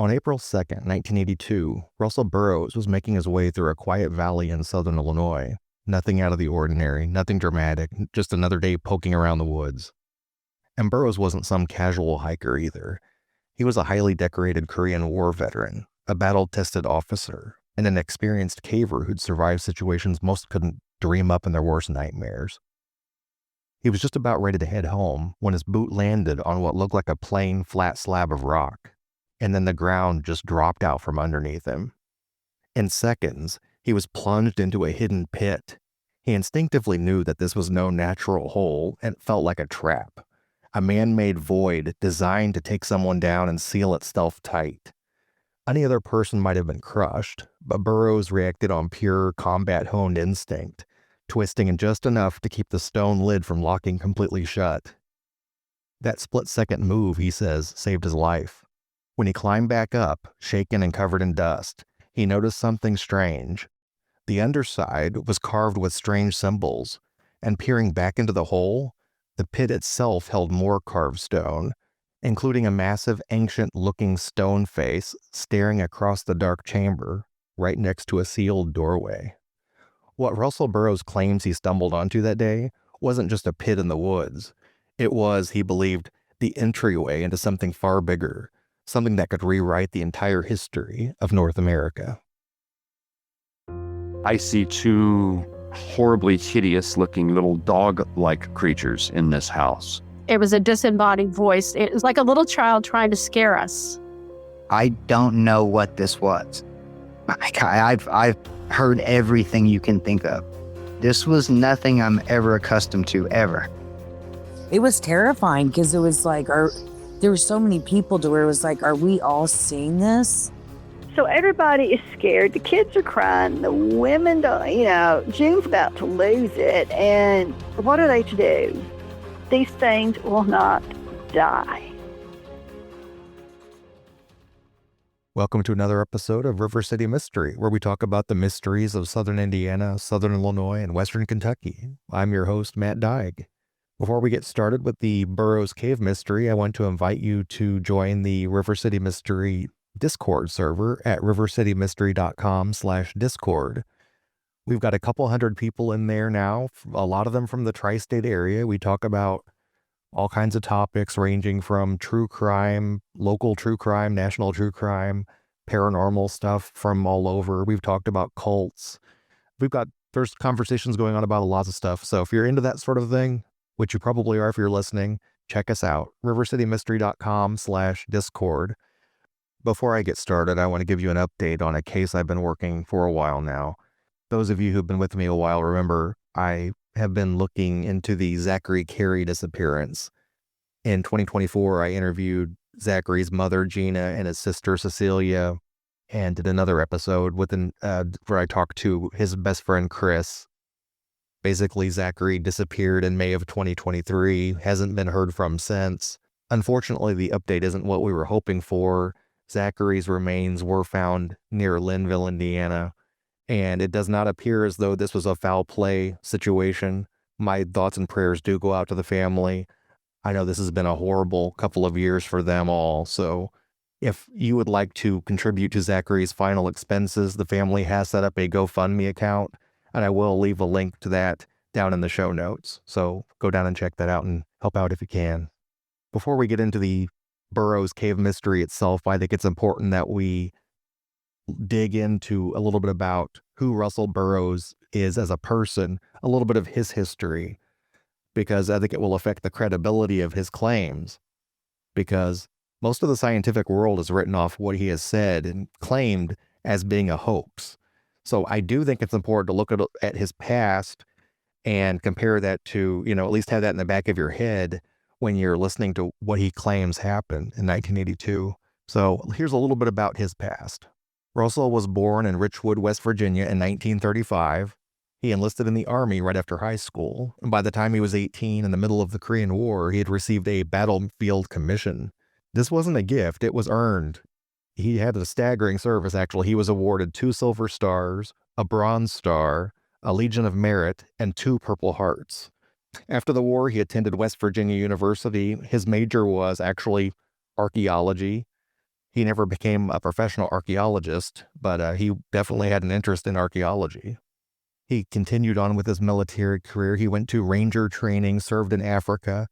On April 2nd, 1982, Russell Burrows was making his way through a quiet valley in southern Illinois. Nothing out of the ordinary, nothing dramatic, just another day poking around the woods. And Burrows wasn't some casual hiker either. He was a highly decorated Korean War veteran, a battle-tested officer, and an experienced caver who'd survived situations most couldn't dream up in their worst nightmares. He was just about ready to head home when his boot landed on what looked like a plain, flat slab of rock, and then the ground just dropped out from underneath him. In seconds, he was plunged into a hidden pit. He instinctively knew that this was no natural hole and felt like a trap, a man-made void designed to take someone down and seal itself tight. Any other person might have been crushed, but Burrows reacted on pure combat-honed instinct, twisting in just enough to keep the stone lid from locking completely shut. That split-second move, he says, saved his life. When he climbed back up, shaken and covered in dust, he noticed something strange. The underside was carved with strange symbols, and peering back into the hole, the pit itself held more carved stone, including a massive ancient-looking stone face staring across the dark chamber, right next to a sealed doorway. What Russell Burrows claims he stumbled onto that day wasn't just a pit in the woods. It was, he believed, the entryway into something far bigger, something that could rewrite the entire history of North America. I see two horribly hideous-looking little dog-like creatures in this house. It was a disembodied voice. It was like a little child trying to scare us. I don't know what this was. I've heard everything you can think of. This was nothing I'm ever accustomed to, ever. It was terrifying because it was like, there were so many people to where it was like, are we all seeing this? So everybody is scared. The kids are crying. The women don't, June's about to lose it. And what are they to do? These things will not die. Welcome to another episode of River City Mystery, where we talk about the mysteries of southern Indiana, southern Illinois, and western Kentucky. I'm your host, Matt Dyke. Before we get started with the Burrows Cave mystery, I want to invite you to join the River City Mystery Discord server at rivercitymystery.com/discord. We've got a couple hundred people in there now, a lot of them from the tri-state area. We talk about all kinds of topics ranging from true crime, local true crime, national true crime, paranormal stuff from all over. We've talked about cults. There's conversations going on about lots of stuff. So if you're into that sort of thing, which you probably are if you're listening, check us out, rivercitymystery.com/discord. Before I get started, I want to give you an update on a case I've been working for a while now. Those of you who've been with me a while remember I have been looking into the Zachary Carey disappearance. In 2024, I interviewed Zachary's mother, Gina, and his sister, Cecilia, and did another episode where I talked to his best friend, Chris. Basically, Zachary disappeared in May of 2023, hasn't been heard from since. Unfortunately, the update isn't what we were hoping for. Zachary's remains were found near Linville, Indiana, and it does not appear as though this was a foul play situation. My thoughts and prayers do go out to the family. I know this has been a horrible couple of years for them all, so if you would like to contribute to Zachary's final expenses, the family has set up a GoFundMe account, and I will leave a link to that down in the show notes, so go down and check that out and help out if you can. Before we get into the Burrows Cave mystery itself, I think it's important that we dig into a little bit about who Russell Burrows is as a person, a little bit of his history, because I think it will affect the credibility of his claims, because most of the scientific world has written off what he has said and claimed as being a hoax. So I do think it's important to look at his past and compare that to, at least have that in the back of your head when you're listening to what he claims happened in 1982. So here's a little bit about his past. Russell was born in Richwood, West Virginia in 1935. He enlisted in the Army right after high school, and by the time he was 18, in the middle of the Korean War, he had received a battlefield commission. This wasn't a gift, it was earned. He had a staggering service, actually. He was awarded 2 Silver Stars, a Bronze Star, a Legion of Merit, and 2 Purple Hearts. After the war, he attended West Virginia University. His major was actually archaeology. He never became a professional archaeologist, but he definitely had an interest in archaeology. He continued on with his military career. He went to ranger training, served in Africa,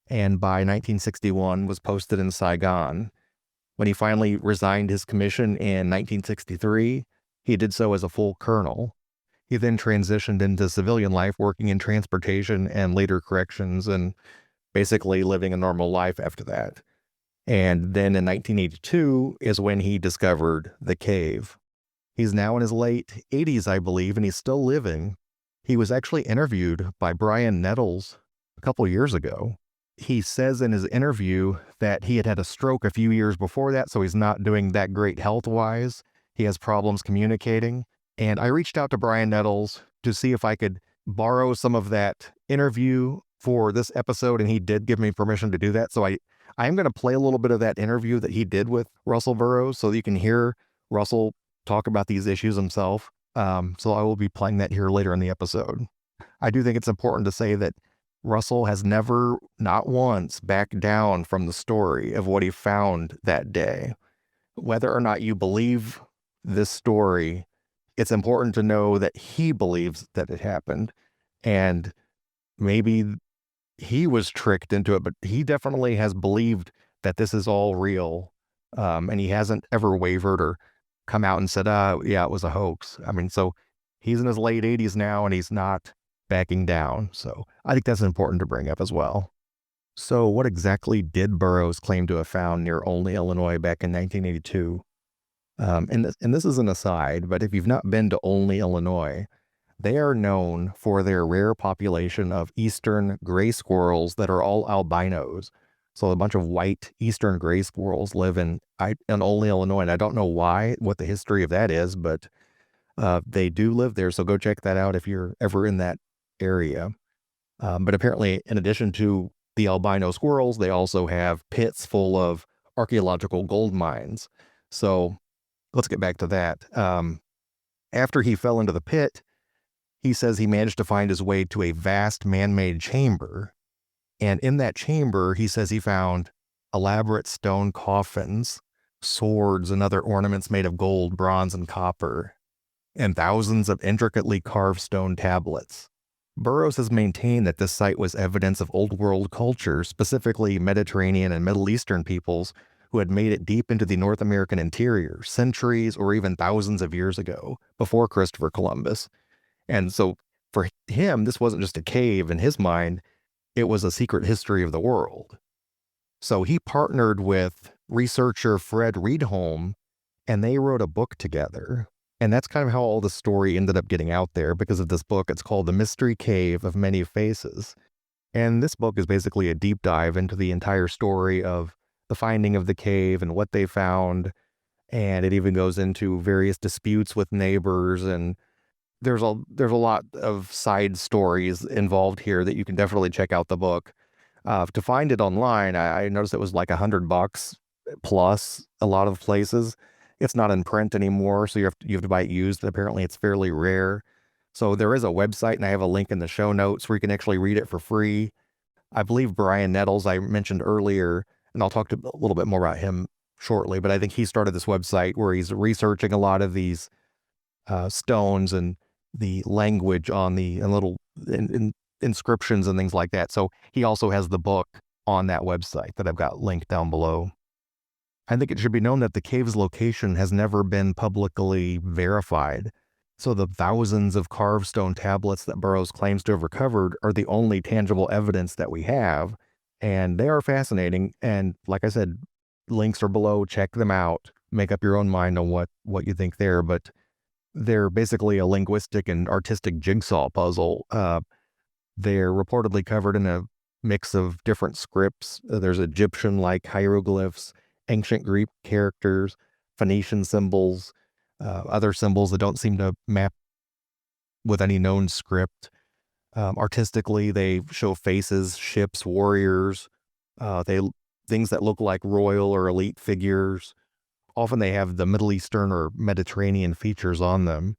and by 1961 was posted in Saigon. When he finally resigned his commission in 1963, he did so as a full colonel. He then transitioned into civilian life, working in transportation and later corrections, and basically living a normal life after that. And then in 1982 is when he discovered the cave. He's now in his late 80s, I believe, and he's still living. He was actually interviewed by Brian Nettles a couple years ago. He says in his interview that he had had a stroke a few years before that, so he's not doing that great health-wise. He has problems communicating. And I reached out to Brian Nettles to see if I could borrow some of that interview for this episode, and he did give me permission to do that. So I am going to play a little bit of that interview that he did with Russell Burrows so that you can hear Russell talk about these issues himself. So I will be playing that here later in the episode. I do think it's important to say that Russell has never, not once, backed down from the story of what he found that day. Whether or not you believe this story, it's important to know that he believes that it happened. And maybe he was tricked into it, but he definitely has believed that this is all real. And he hasn't ever wavered or come out and said, yeah, it was a hoax. I mean, so he's in his late 80s now and he's not backing down. So I think that's important to bring up as well. So what exactly did Burrows claim to have found near Olney, Illinois back in 1982? And this is an aside, but if you've not been to Olney, Illinois, they are known for their rare population of eastern gray squirrels that are all albinos. So a bunch of white eastern gray squirrels live in Olney, Illinois. And I don't know what the history of that is, but they do live there. So go check that out if you're ever in that area. But apparently, in addition to the albino squirrels, they also have pits full of archaeological gold mines. So let's get back to that. After he fell into the pit, he says he managed to find his way to a vast man-made chamber. And in that chamber, he says he found elaborate stone coffins, swords, and other ornaments made of gold, bronze, and copper, and thousands of intricately carved stone tablets. Burrows has maintained that this site was evidence of Old World culture, specifically Mediterranean and Middle Eastern peoples who had made it deep into the North American interior, centuries or even thousands of years ago, before Christopher Columbus. And so for him, this wasn't just a cave. In his mind, it was a secret history of the world. So he partnered with researcher Fred Reedholm, and they wrote a book together. And that's kind of how all the story ended up getting out there because of this book. It's called The Mystery Cave of Many Faces. And this book is basically a deep dive into the entire story of the finding of the cave and what they found. And it even goes into various disputes with neighbors, and there's a lot of side stories involved here that you can definitely check out the book. To find it online, I noticed it was like $100 plus a lot of places. It's not in print anymore, so you have to buy it used. Apparently, it's fairly rare. So there is a website, and I have a link in the show notes where you can actually read it for free. I believe Brian Nettles, I mentioned earlier, and I'll talk a little bit more about him shortly, but I think he started this website where he's researching a lot of these stones and the language on the little inscriptions and things like that. So he also has the book on that website that I've got linked down below. I think it should be known that the cave's location has never been publicly verified. So the thousands of carved stone tablets that Burrows claims to have recovered are the only tangible evidence that we have. And they are fascinating. And like I said, links are below. Check them out. Make up your own mind on what you think there. But they're basically a linguistic and artistic jigsaw puzzle. They're reportedly covered in a mix of different scripts. There's Egyptian-like hieroglyphs, ancient Greek characters, Phoenician symbols, other symbols that don't seem to map with any known script. Artistically, they show faces, ships, warriors, things that look like royal or elite figures. Often they have the Middle Eastern or Mediterranean features on them.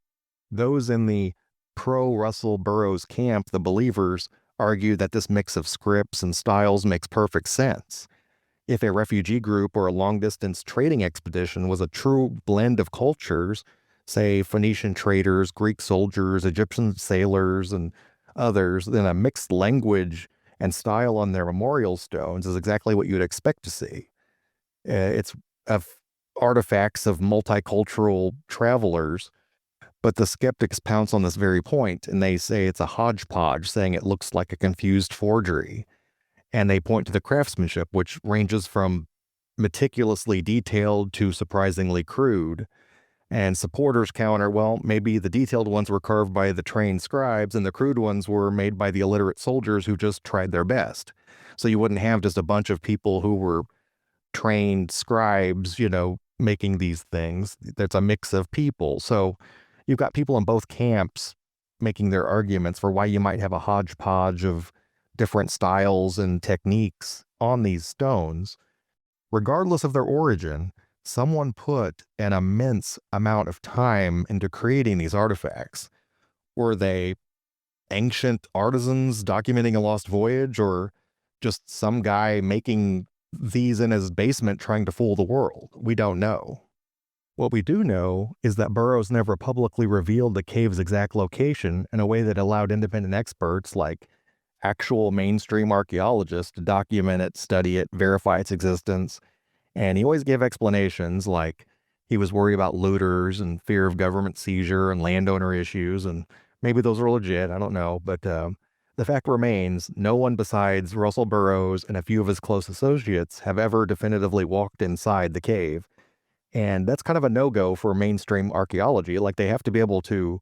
Those in the pro-Russell Burrows camp, the believers, argue that this mix of scripts and styles makes perfect sense. if a refugee group or a long-distance trading expedition was a true blend of cultures, say Phoenician traders, Greek soldiers, Egyptian sailors, and others, then a mixed language and style on their memorial stones is exactly what you'd expect to see. It's of artifacts of multicultural travelers, but the skeptics pounce on this very point, and they say it's a hodgepodge, saying it looks like a confused forgery. And they point to the craftsmanship, which ranges from meticulously detailed to surprisingly crude. And supporters counter, well, maybe the detailed ones were carved by the trained scribes and the crude ones were made by the illiterate soldiers who just tried their best. So you wouldn't have just a bunch of people who were trained scribes, making these things. There's a mix of people. So you've got people in both camps making their arguments for why you might have a hodgepodge of different styles and techniques on these stones. Regardless of their origin, someone put an immense amount of time into creating these artifacts. Were they ancient artisans documenting a lost voyage, or just some guy making these in his basement trying to fool the world? We don't know. What we do know is that Burrows never publicly revealed the cave's exact location in a way that allowed independent experts like actual mainstream archaeologists to document it, study it, verify its existence. And he always gave explanations like he was worried about looters and fear of government seizure and landowner issues, and maybe those are legit, I don't know. But the fact remains, no one besides Russell Burrows and a few of his close associates have ever definitively walked inside the cave. And that's kind of a no-go for mainstream archaeology. Like, they have to be able to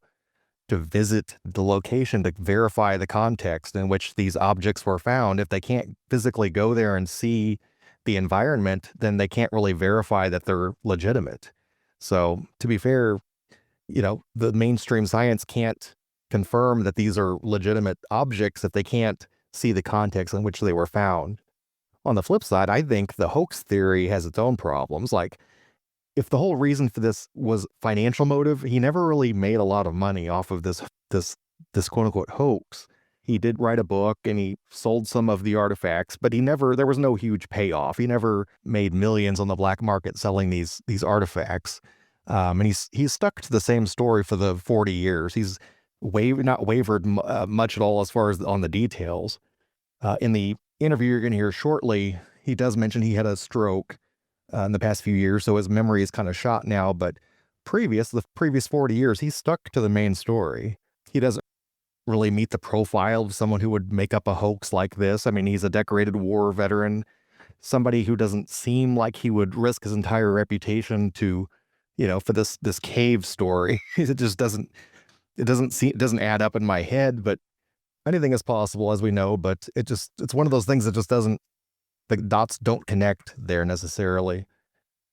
visit the location to verify the context in which these objects were found. If they can't physically go there and see the environment, then they can't really verify that they're legitimate. So to be fair, the mainstream science can't confirm that these are legitimate objects if they can't see the context in which they were found. On the flip side, I think the hoax theory has its own problems. Like, if the whole reason for this was financial motive, he never really made a lot of money off of this quote unquote hoax. He did write a book and he sold some of the artifacts, but there was no huge payoff. He never made millions on the black market selling these artifacts. And he's stuck to the same story for the 40 years. He's not wavered much at all as far as on the details. In the interview you're going to hear shortly, he does mention he had a stroke in the past few years, so his memory is kind of shot now, but the previous 40 years, he's stuck to the main story. He doesn't really meet the profile of someone who would make up a hoax like this. I mean, he's a decorated war veteran, somebody who doesn't seem like he would risk his entire reputation to, for this cave story. It just doesn't add up in my head, but anything is possible, as we know, but it's one of those things that just doesn't, the dots don't connect there necessarily.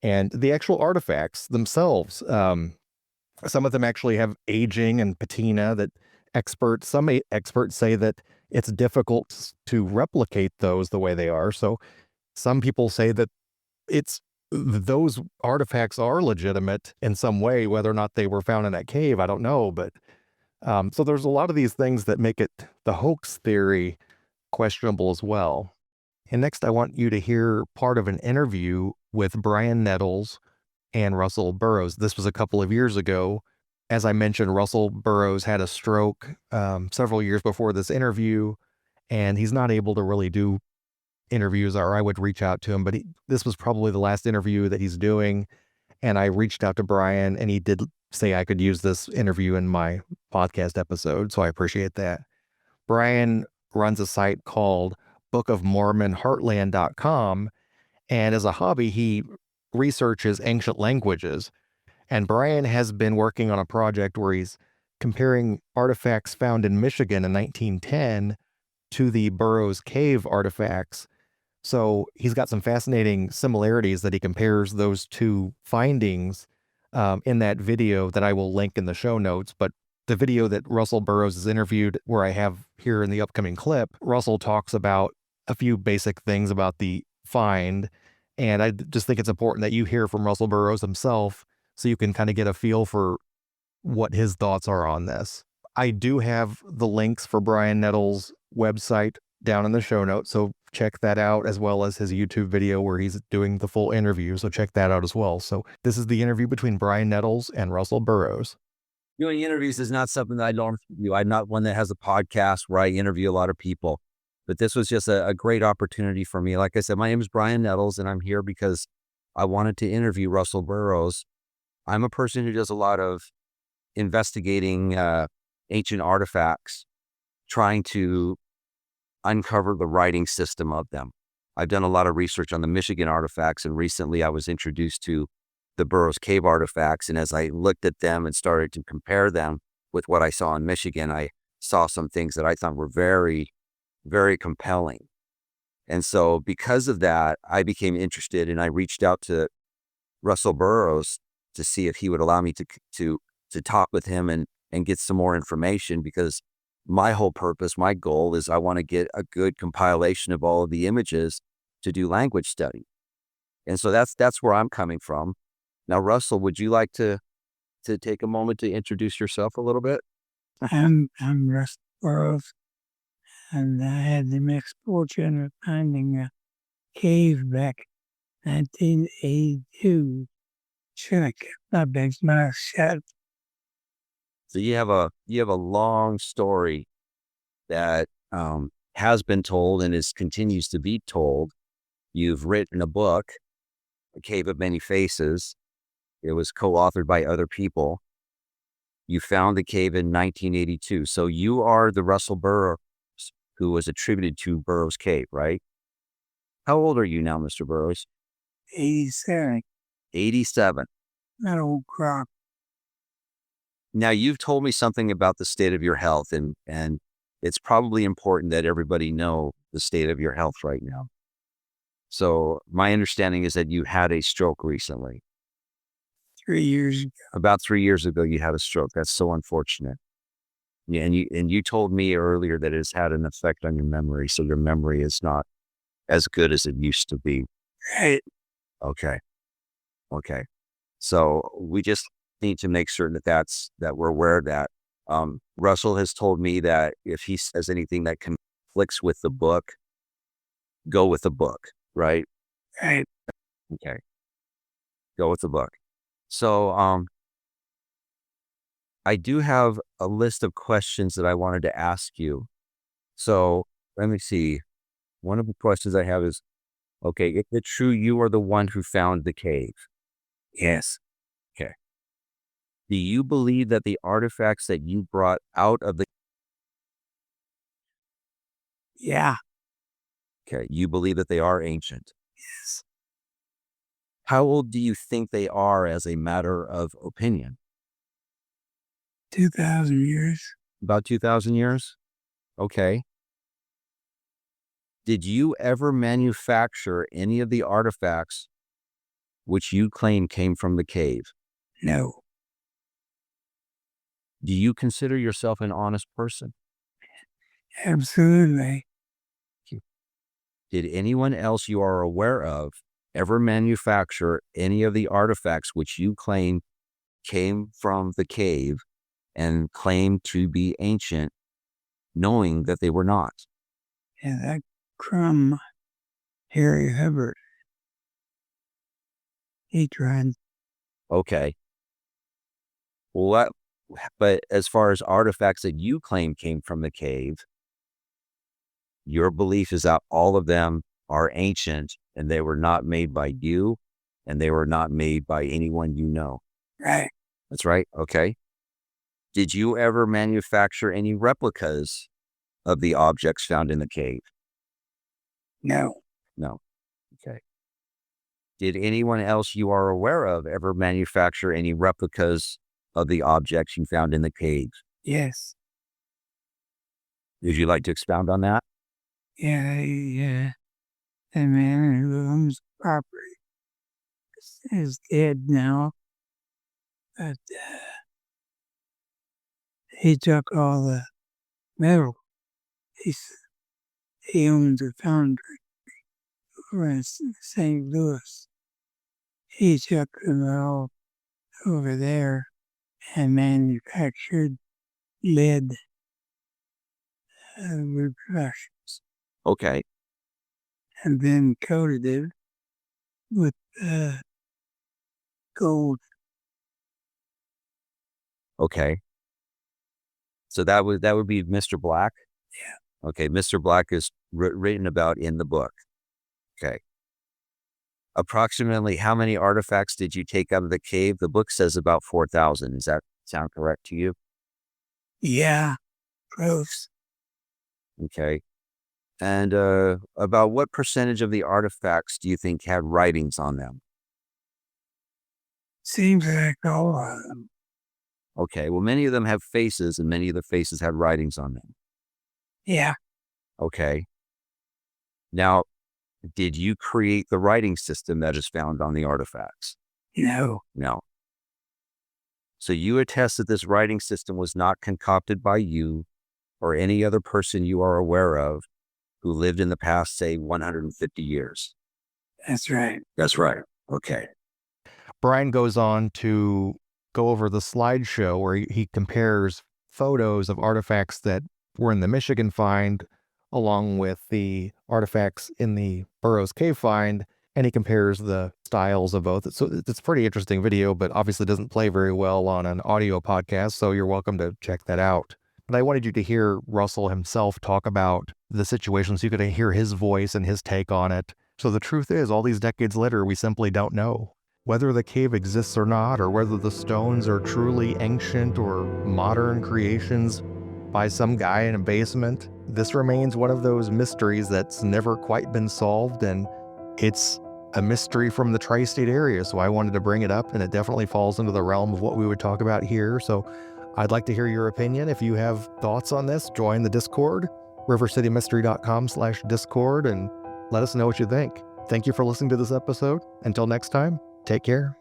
And the actual artifacts themselves, some of them actually have aging and patina that some experts say that it's difficult to replicate those the way they are. So some people say that those artifacts are legitimate in some way, whether or not they were found in that cave, I don't know. But so there's a lot of these things that make it the hoax theory questionable as well. And next, I want you to hear part of an interview with Brian Nettles and Russell Burrows. This was a couple of years ago. As I mentioned, Russell Burrows had a stroke several years before this interview, and he's not able to really do interviews, or I would reach out to him, but this was probably the last interview that he's doing. And I reached out to Brian, and he did say I could use this interview in my podcast episode, so I appreciate that. Brian runs a site called Book of Mormon Heartland.com, and as a hobby, he researches ancient languages. And Brian has been working on a project where he's comparing artifacts found in Michigan in 1910 to the Burrows Cave artifacts. So he's got some fascinating similarities that he compares those two findings in that video that I will link in the show notes. But the video that Russell Burrows is interviewed, where I have here in the upcoming clip, Russell talks about a few basic things about the find. And I just think it's important that you hear from Russell Burrows himself so you can kind of get a feel for what his thoughts are on this. I do have the links for Brian Nettles' website down in the show notes, so check that out, as well as his YouTube video where he's doing the full interview. So check that out as well. So this is the interview between Brian Nettles and Russell Burrows. Doing interviews is not something that I normally do. I'm not one that has a podcast where I interview a lot of people, but this was just a great opportunity for me. Like I said, my name is Brian Nettles, and I'm here because I wanted to interview Russell Burrows. I'm a person who does a lot of investigating ancient artifacts, trying to uncover the writing system of them. I've done a lot of research on the Michigan artifacts, and recently I was introduced to the Burrows Cave artifacts. And as I looked at them and started to compare them with what I saw in Michigan, I saw some things that I thought were very, very compelling. And so because of that, I became interested, and I reached out to Russell Burrows to see if he would allow me to talk with him and get some more information, because my whole purpose, my goal is I want to get a good compilation of all of the images to do language study. And so that's where I'm coming from. Now, Russell, would you like to take a moment to introduce yourself a little bit? I'm Russell Burrows, and I had the mixed fortune of finding a cave back 1982. Should have kept my big mouth shut. So you have a long story that has been told and continues to be told. You've written a book, A Cave of Many Faces. It was co-authored by other people. You found the cave in 1982. So you are the Russell Burrows who was attributed to Burrows Cave, right? How old are you now, Mr. Burrows? 87. 87. That old crock. Now, you've told me something about the state of your health, and it's probably important that everybody know the state of your health right now. So my understanding is that you had a stroke recently. 3 years ago. About 3 years ago, you had a stroke. That's so unfortunate. Yeah, and you told me earlier that it has had an effect on your memory, so your memory is not as good as it used to be. Right. Okay. So we just need to make certain that we're aware of that. Russell has told me that if he says anything that conflicts with the book, go with the book, right? Right. Okay. Go with the book. So I do have a list of questions that I wanted to ask you. So let me see. One of the questions I have is, okay, is it true you are the one who found the cave? Yes. Okay. Do you believe that the artifacts that you brought out of the... Yeah. Okay, you believe that they are ancient? Yes. How old do you think they are as a matter of opinion? 2,000 years. About 2,000 years? Okay. Did you ever manufacture any of the artifacts which you claim came from the cave? No. Do you consider yourself an honest person? Absolutely. Did anyone else you are aware of ever manufacture any of the artifacts which you claim came from the cave and claim to be ancient, knowing that they were not? Yeah, that crumb, Harry Hubbard, he tried. Okay. Well, but as far as artifacts that you claim came from the cave, your belief is that all of them are ancient and they were not made by you and they were not made by anyone you know. Right. That's right. Okay. Did you ever manufacture any replicas of the objects found in the cave? No. No. Okay. Did anyone else you are aware of ever manufacture any replicas of the objects you found in the cave? Yes. Would you like to expound on that? Yeah. The man who owns the property is dead now, but he took all the metal. He owns a foundry over in St. Louis. He took them all over there and manufactured lead reproductions. Okay. and then coated it with gold. Okay. So that would be Mr. Black? Yeah. Okay, Mr. Black is written about in the book. Okay. Approximately how many artifacts did you take out of the cave? The book says about 4,000. Does that sound correct to you? Yeah, gross. Okay. And about what percentage of the artifacts do you think had writings on them? Seems like all of them. Okay, well, many of them have faces, and many of the faces had writings on them. Yeah. Okay. Now, did you create the writing system that is found on the artifacts? No. No. So you attest that this writing system was not concocted by you or any other person you are aware of who lived in the past, say, 150 years. That's right. That's right. Okay. Brian goes on to go over the slideshow where he compares photos of artifacts that were in the Michigan find along with the artifacts in the Burrows Cave find, and he compares the styles of both. So it's a pretty interesting video, but obviously doesn't play very well on an audio podcast, so you're welcome to check that out. But I wanted you to hear Russell himself talk about the situation so you could hear his voice and his take on it. So the truth is, all these decades later, we simply don't know whether the cave exists or not, or whether the stones are truly ancient or modern creations by some guy in a basement. This remains one of those mysteries that's never quite been solved, and it's a mystery from the tri-state area, so I wanted to bring it up, and it definitely falls into the realm of what we would talk about here. So I'd like to hear your opinion. If you have thoughts on this, join the Discord, rivercitymystery.com/Discord, and let us know what you think. Thank you for listening to this episode. Until next time, take care.